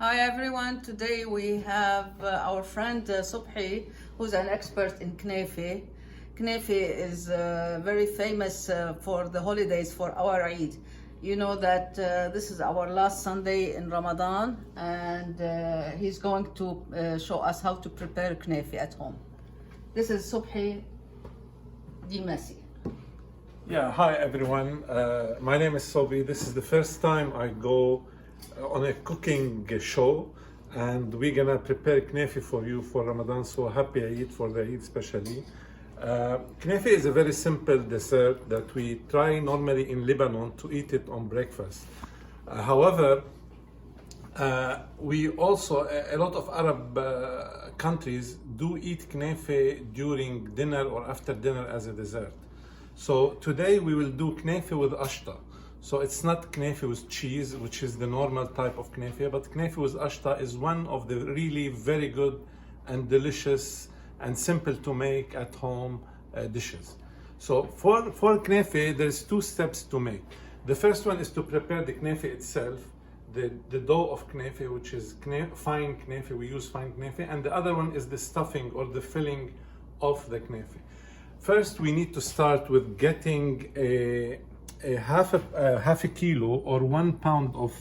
Hi everyone, today we have our friend Subhi, who's an expert in Knefeh. Knefeh is very famous for the holidays for our Eid. You know that this is our last Sunday in Ramadan, and he's going to show us how to prepare Knefeh at home. This is Subhi Dimasi. Yeah, hi everyone. My name is Sobi. This is the first time I go on a cooking show, and we're gonna prepare Knefeh for you for Ramadan. So happy Eid for the Eid especially. Knefeh is a very simple dessert that we try normally in Lebanon to eat it on breakfast. However, we also, a lot of Arab countries do eat Knefeh during dinner or after dinner as a dessert. So today we will do Knefeh with Ashta. So it's not Knefeh with cheese, which is the normal type of Knefeh, but Knefeh with Ashta is one of the really very good and delicious and simple to make at home dishes. So for Knefeh, there's two steps to make. The first one is to prepare the Knefeh itself, the dough of Knefeh, which is fine Knefeh, we use fine Knefeh, and the other one is the stuffing or the filling of the Knefeh. First, we need to start with getting a half a kilo or 1 pound of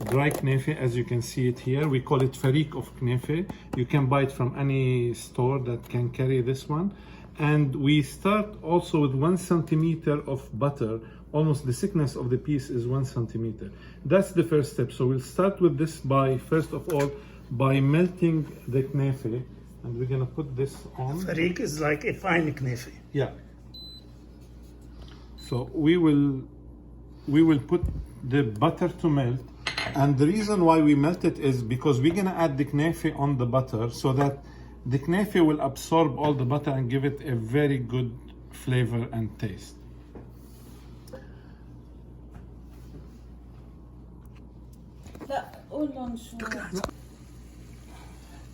dry Knefeh. As you can see it here, we call it farik of Knefeh. You can buy it from any store that can carry this one. And we start also with 1 centimeter of butter. Almost the thickness of the piece is 1 centimeter. That's the first step. So we'll start with this by, first of all, by melting the Knefeh. And we're gonna put this on. Farik is like a fine Knefeh. Yeah. So we will put the butter to melt, and the reason why we melt it is because we're gonna add the Knefeh on the butter so that the Knefeh will absorb all the butter and give it a very good flavor and taste.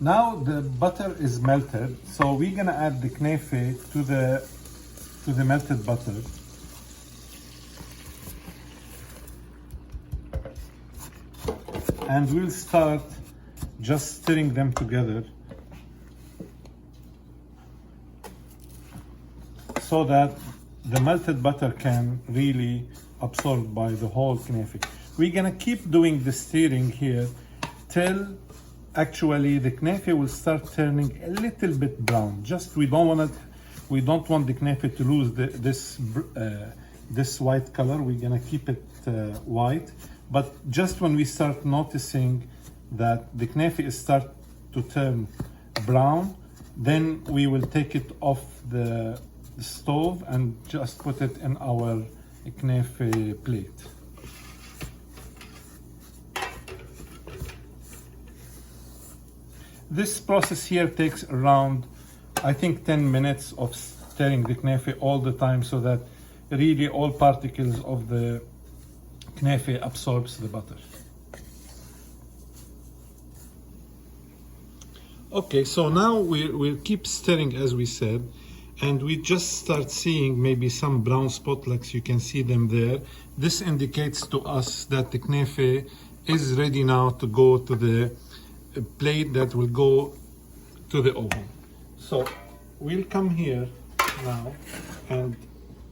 Now the butter is melted, so we're gonna add the Knefeh to the melted butter. And we'll start just stirring them together so that the melted butter can really absorb by the whole Knefeh. We're gonna keep doing the stirring here till actually the Knefeh will start turning a little bit brown. Just we don't want the Knefeh to lose this white color. We're gonna keep it white, but just when we start noticing that the Knefeh is start to turn brown, then we will take it off the stove and just put it in our Knefeh plate. This process here takes around, I think, 10 minutes of stirring the Knefeh all the time so that really all particles of the Knefeh absorbs the butter. Okay, so now we'll keep stirring as we said, and we just start seeing maybe some brown spots like you can see them there. This indicates to us that the Knefeh is ready now to go to the plate that will go to the oven. So we'll come here now and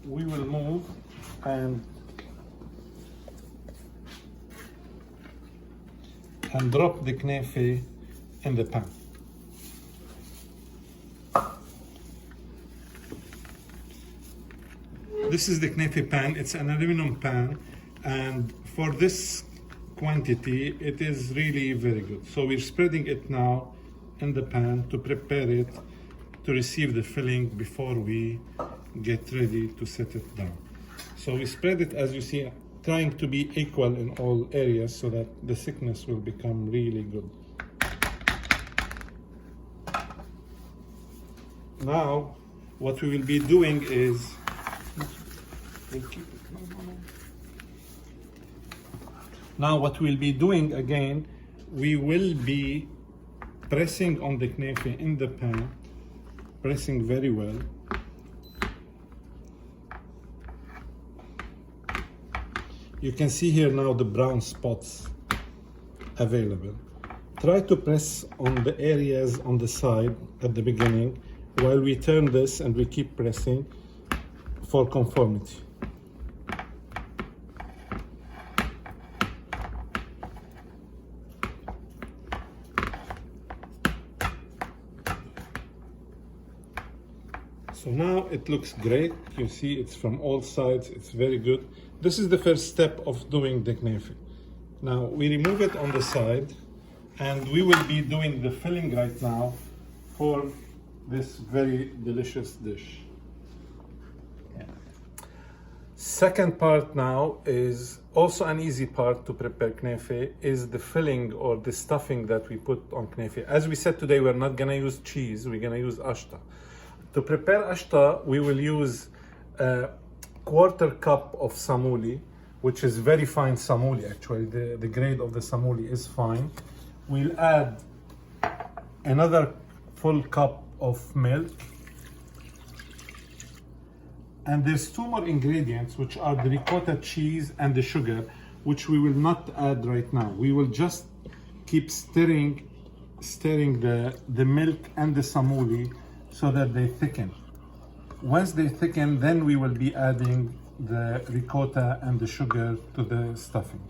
we will move and drop the Knefeh in the pan. This is the Knefeh pan. It's an aluminum pan, and for this quantity it is really very good. So we're spreading it now in the pan to prepare it to receive the filling before we get ready to set it down. So we spread it, as you see, trying to be equal in all areas so that the thickness will become really good. Now what we will be doing is again, we will be pressing on the Knefeh in the pan, pressing very well. You can see here now the brown spots available. try to press on the areas on the side at the beginning while we turn this, and we keep pressing for conformity. So now it looks great. You see it's from all sides, it's very good. This is the first step of doing the Knefeh. Now we remove it on the side, and we will be doing the filling right now for this very delicious dish. Second part now is also an easy part to prepare Knefeh, is the filling or the stuffing that we put on Knefeh. As we said today, we're not gonna use cheese, we're gonna use Ashta. To prepare Ashta, we will use a quarter cup of samuli, which is very fine samuli actually. The grade of the samuli is fine. We'll add another full cup of milk. And there's two more ingredients, which are the ricotta cheese and the sugar, which we will not add right now. We will just keep stirring the milk and the samuli so that they thicken. Once they thicken, then we will be adding the ricotta and the sugar to the stuffing.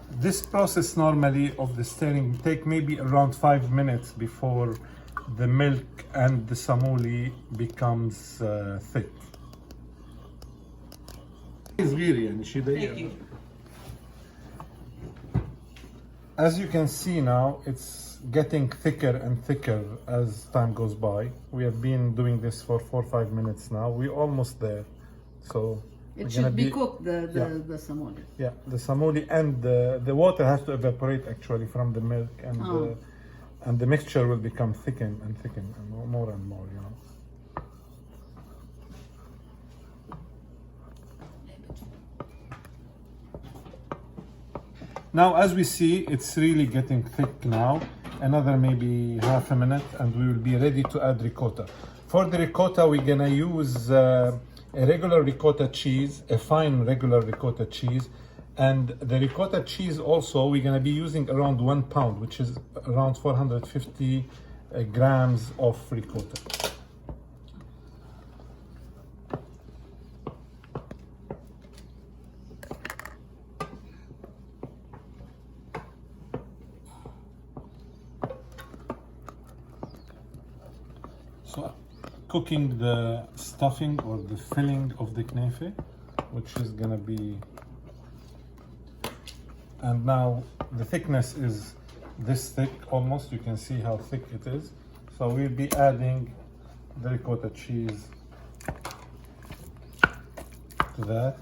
This process normally of the stirring take maybe around 5 minutes before the milk and the samuli becomes thick. Thank you. As you can see now, it's getting thicker and thicker as time goes by. We have been doing this for 4 or 5 minutes now. We're almost there. So it should be cooked, the samoli. Yeah, the samoli, and the water has to evaporate actually from the milk, and the mixture will become thicken and more and more, you know. Now, as we see, it's really getting thick now. Another maybe half a minute, and we will be ready to add ricotta. For the ricotta, we're gonna use a regular ricotta cheese, a fine regular ricotta cheese. And the ricotta cheese also, we're gonna be using around 1 pound, which is around 450 grams of ricotta. So, cooking the stuffing or the filling of the Knefeh, which is gonna be, and now the thickness is this thick almost. You can see how thick it is. So we'll be adding the ricotta cheese to that.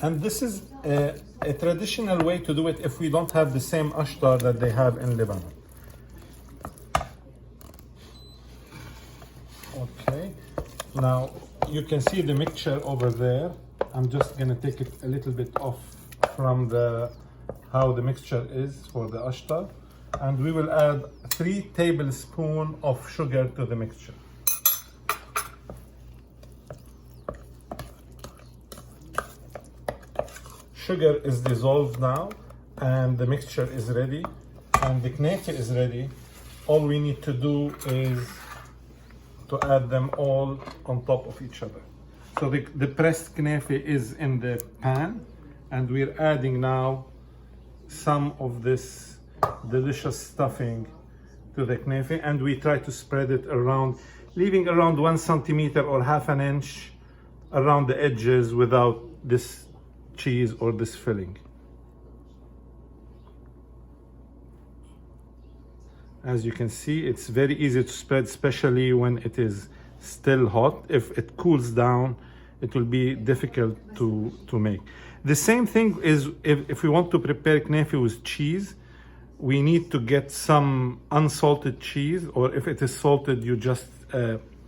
And this is a traditional way to do it if we don't have the same ashtar that they have in Lebanon. Okay, now you can see the mixture over there. I'm just gonna take it a little bit off from how the mixture is for the ashtar, and we will add 3 tablespoons of sugar to the mixture. Sugar is dissolved now, and the mixture is ready, and the Knefeh is ready. All we need to do is to add them all on top of each other. So the pressed Knefeh is in the pan, and we're adding now some of this delicious stuffing to the Knefeh, and we try to spread it around, leaving around 1 centimeter or half an inch around the edges without this cheese or this filling. As you can see, it's very easy to spread, especially when it is still hot. If it cools down, it will be difficult to make. The same thing is if we want to prepare Knefeh with cheese, we need to get some unsalted cheese, or if it is salted, you just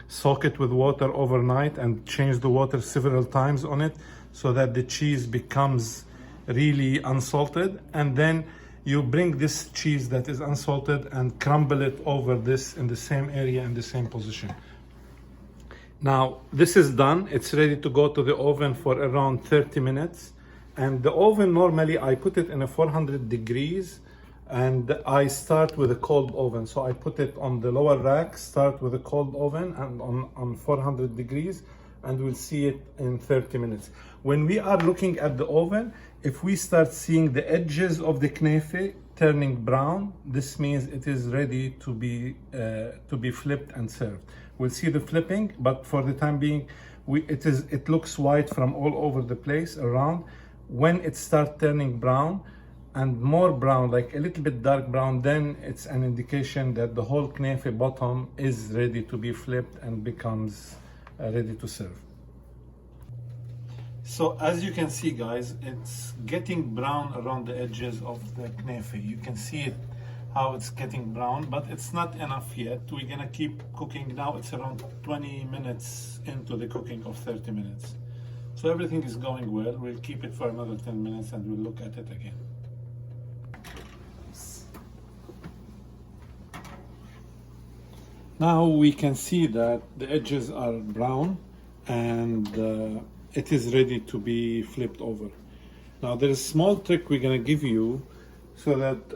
soak it with water overnight and change the water several times on it so that the cheese becomes really unsalted. And then you bring this cheese that is unsalted and crumble it over this in the same area, in the same position. Now this is done. It's ready to go to the oven for around 30 minutes. And the oven, normally I put it in a 400 degrees, and I start with a cold oven. So I put it on the lower rack, start with a cold oven and on 400 degrees, and we'll see it in 30 minutes. When we are looking at the oven, if we start seeing the edges of the knefe turning brown, this means it is ready to be flipped and served. We'll see the flipping, but for the time being, it looks white from all over the place around. When it starts turning brown and more brown, like a little bit dark brown, then it's an indication that the whole knefe bottom is ready to be flipped and becomes ready to serve. So as you can see, guys, it's getting brown around the edges of the knefe. You can see it, how it's getting brown, but it's not enough yet. We're gonna keep cooking now. It's around 20 minutes into the cooking of 30 minutes. So everything is going well. We'll keep it for another 10 minutes and we'll look at it again. Now we can see that the edges are brown and it is ready to be flipped over. Now there is a small trick we're gonna give you so that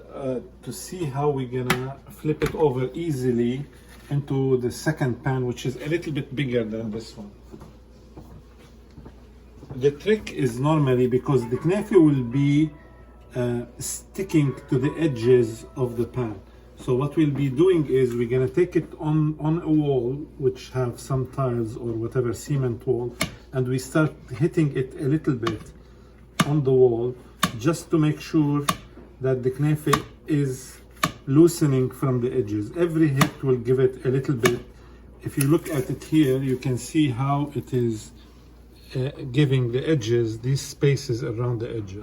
to see how we're gonna flip it over easily into the second pan, which is a little bit bigger than this one. The trick is normally because the knefe will be sticking to the edges of the pan. So what we'll be doing is we're gonna take it on a wall which have some tiles or whatever, cement wall, and we start hitting it a little bit on the wall just to make sure that the knefe is loosening from the edges. Every hit will give it a little bit. If you look at it here, you can see how it is giving the edges, these spaces around the edges.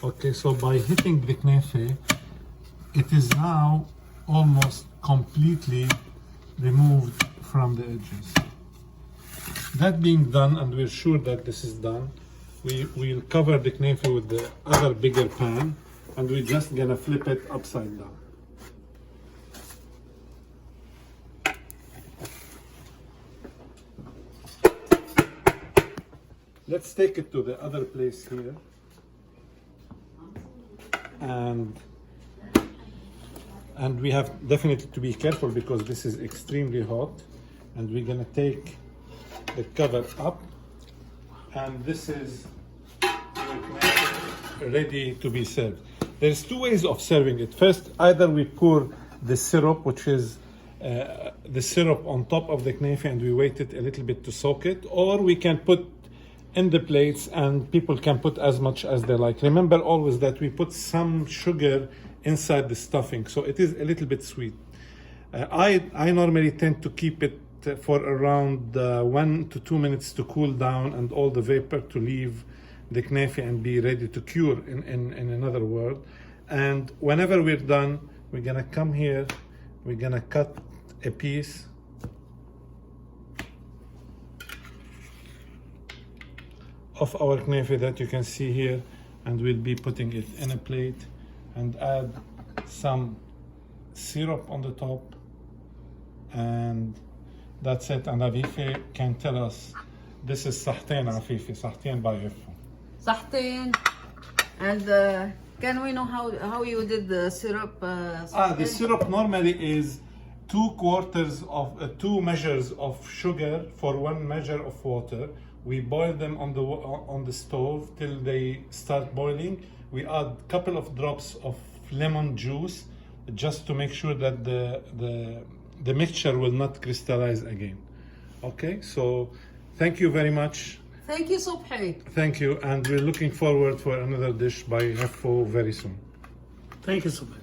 Okay, so by hitting the knefe, it is now almost completely removed from the edges. That being done, and we're sure that this is done, we'll cover the knefe with the other bigger pan, and we're just gonna flip it upside down. Let's take it to the other place here. And we have definitely to be careful because this is extremely hot. And we're gonna take the cover up, and this is ready to be served. There's two ways of serving it. First, either we pour the syrup, which is the syrup on top of the knefe, and we wait it a little bit to soak it, or we can put in the plates and people can put as much as they like. Remember always that we put some sugar inside the stuffing, so it is a little bit sweet. I normally tend to keep it for around 1 to 2 minutes to cool down and all the vapor to leave the knefe and be ready to cure, in another word. And whenever we're done, we're gonna come here, we're gonna cut a piece of our knefe that you can see here, and we'll be putting it in a plate and add some syrup on the top, and that's it. And Afife can tell us, this is صحتين عفيفي, صحتين بايفهم. صحتين. And can we know how you did the syrup? The syrup normally is 2 measures of sugar for 1 measure of water. We boil them on the stove till they start boiling. We add a couple of drops of lemon juice just to make sure that the mixture will not crystallize again. Okay, so thank you very much. Thank you, Subhi. Thank you, and we're looking forward for another dish by Knefeh very soon. Thank you so much.